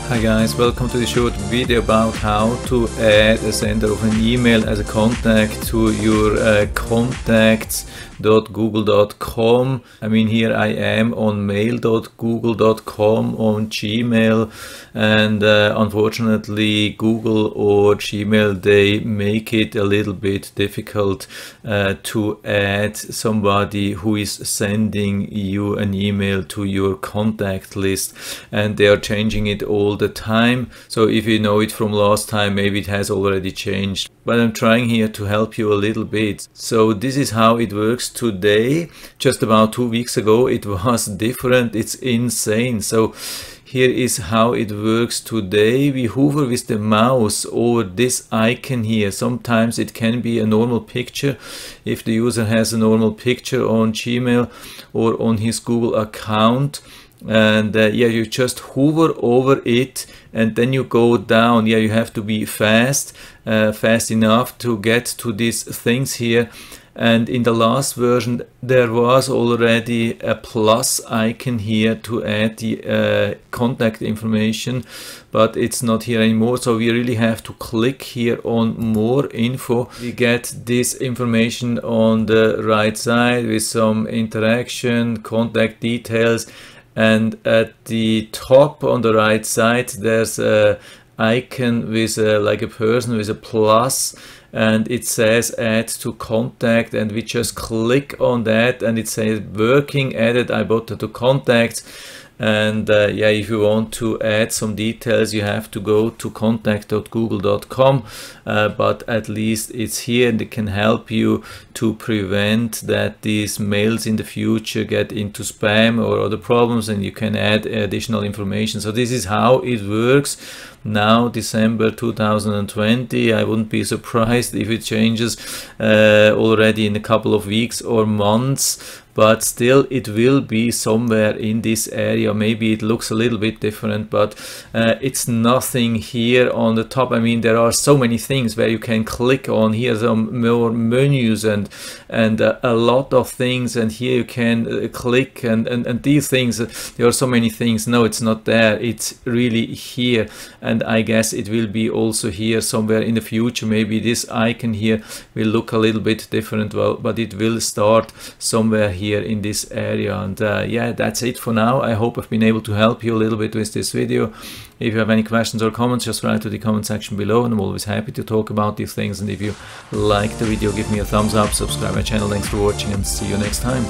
Hi guys, welcome to this short video about how to add a sender of an email as a contact to your contacts.google.com. I mean, here I am on mail.google.com on Gmail, and unfortunately Google or Gmail, they make it a little bit difficult to add somebody who is sending you an email to your contact list, and they are changing it all the time. So if you know it from last time, maybe it has already changed, but I'm trying here to help you a little bit. So this is how it works today. Just about 2 weeks ago it was different. It's insane. So here is how it works today. We hover with the mouse over this icon here. Sometimes it can be a normal picture if the user has a normal picture on Gmail or on his Google account. And yeah, you just hover over it and then you go down. Yeah, you have to be fast enough to get to these things here. And in the last version there was already a plus icon here to add the contact information, but it's not here anymore. So we really have to click here on more info. We get this information on the right side with some interaction, contact details, and at the top on the right side there's a icon with like a person with a plus, and it says add to contact, and we just click on that and it says working, added iBotta to contacts. And yeah, if you want to add some details you have to go to contact.google.com, but at least it's here and it can help you to prevent that these mails in the future get into spam or other problems, and you can add additional information. So this is how it works now, December 2020. I wouldn't be surprised if it changes already in a couple of weeks or months, but still it will be somewhere in this area. Maybe it looks a little bit different, but it's nothing here on the top. I mean, there are so many things where you can click on. Here some more menus and a lot of things, and here you can click and these things. There are so many things. No, it's not there. It's really here, and I guess it will be also here somewhere in the future. Maybe this icon here will look a little bit different, well, but it will start somewhere here in this area. And yeah, that's it for now. I hope I've been able to help you a little bit with this video. If you have any questions or comments, just write to the comment section below, and I'm always happy to talk about these things. And if you like the video, give me a thumbs up, subscribe my channel. Thanks for watching, and see you next time.